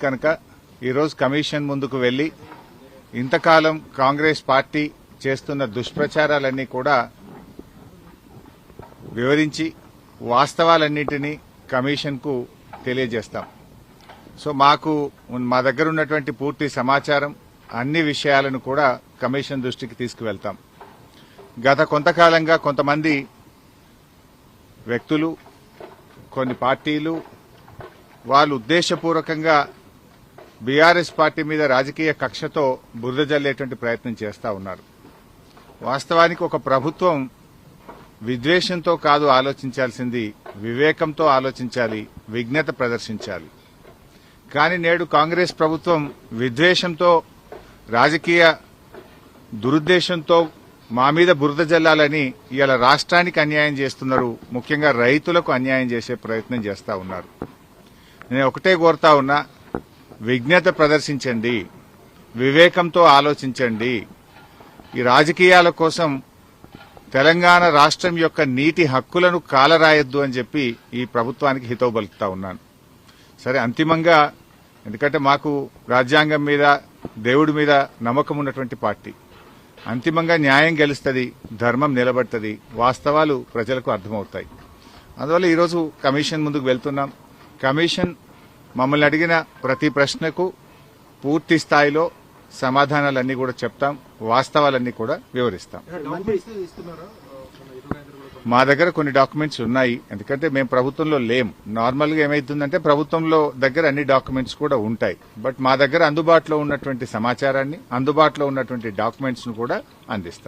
కనుక ఈరోజు కమిషన్ ముందుకు వెళ్లి ఇంతకాలం కాంగ్రెస్ పార్టీ చేస్తున్న దుష్ప్రచారాలన్నీ కూడా వివరించి వాస్తవాలన్నింటినీ కమిషన్కు తెలియజేస్తాం. సో మా దగ్గర ఉన్నటువంటి పూర్తి సమాచారం అన్ని విషయాలను కూడా కమిషన్ దృష్టికి తీసుకువెళ్తాం. గత కొంతకాలంగా కొంతమంది వ్యక్తులు, కొన్ని పార్టీలు వాళ్ళు ఉద్దేశపూర్వకంగా బీఆర్ఎస్ పార్టీ మీద రాజకీయ కక్షతో బురద జల్లేటువంటి ప్రయత్నం చేస్తా ఉన్నారు. వాస్తవానికి ఒక ప్రభుత్వం విద్వేషంతో కాదు ఆలోచించాల్సింది, వివేకంతో ఆలోచించాలి, విజ్ఞత ప్రదర్శించాలి. కానీ నేడు కాంగ్రెస్ ప్రభుత్వం విద్వేషంతో, రాజకీయ దురుద్దేశంతో మా మీద బురద జల్లాలని ఇవాళ రాష్ట్రానికి అన్యాయం చేస్తున్నారు. ముఖ్యంగా రైతులకు అన్యాయం చేసే ప్రయత్నం చేస్తా ఉన్నారు. నేను ఒకటే కోరుతా ఉన్నా, విజ్ఞత ప్రదర్శించండి, వివేకంతో ఆలోచించండి. ఈ రాజకీయాల కోసం తెలంగాణ రాష్ట్రం యొక్క నీటి హక్కులను కాలరాయొద్దు అని చెప్పి ఈ ప్రభుత్వానికి హితవు పలుకుతా ఉన్నాను. సరే, అంతిమంగా ఎందుకంటే మాకు రాజ్యాంగం మీద, దేవుడి మీద నమ్మకం ఉన్నటువంటి పార్టీ, అంతిమంగా న్యాయం గెలుస్తుంది, ధర్మం నిలబడుతుంది, వాస్తవాలు ప్రజలకు అర్థమవుతాయి. అందువల్ల ఈరోజు కమిషన్ ముందుకు వెళ్తున్నాం. కమిషన్ మమ్మల్ని అడిగిన ప్రతి ప్రశ్నకు పూర్తి స్థాయిలో సమాధానాలన్నీ కూడా చెప్తాం, వాస్తవాలన్నీ కూడా వివరిస్తాం. మా దగ్గర కొన్ని డాక్యుమెంట్స్ ఉన్నాయి, ఎందుకంటే మేము ప్రభుత్వంలో లేం. నార్మల్గా ఏమైతుందంటే ప్రభుత్వంలో దగ్గర అన్ని డాక్యుమెంట్స్ కూడా ఉంటాయి. బట్ మా దగ్గర అందుబాటులో ఉన్నటువంటి సమాచారాన్ని, అందుబాటులో ఉన్నటువంటి డాక్యుమెంట్స్ ను కూడా అందిస్తాం.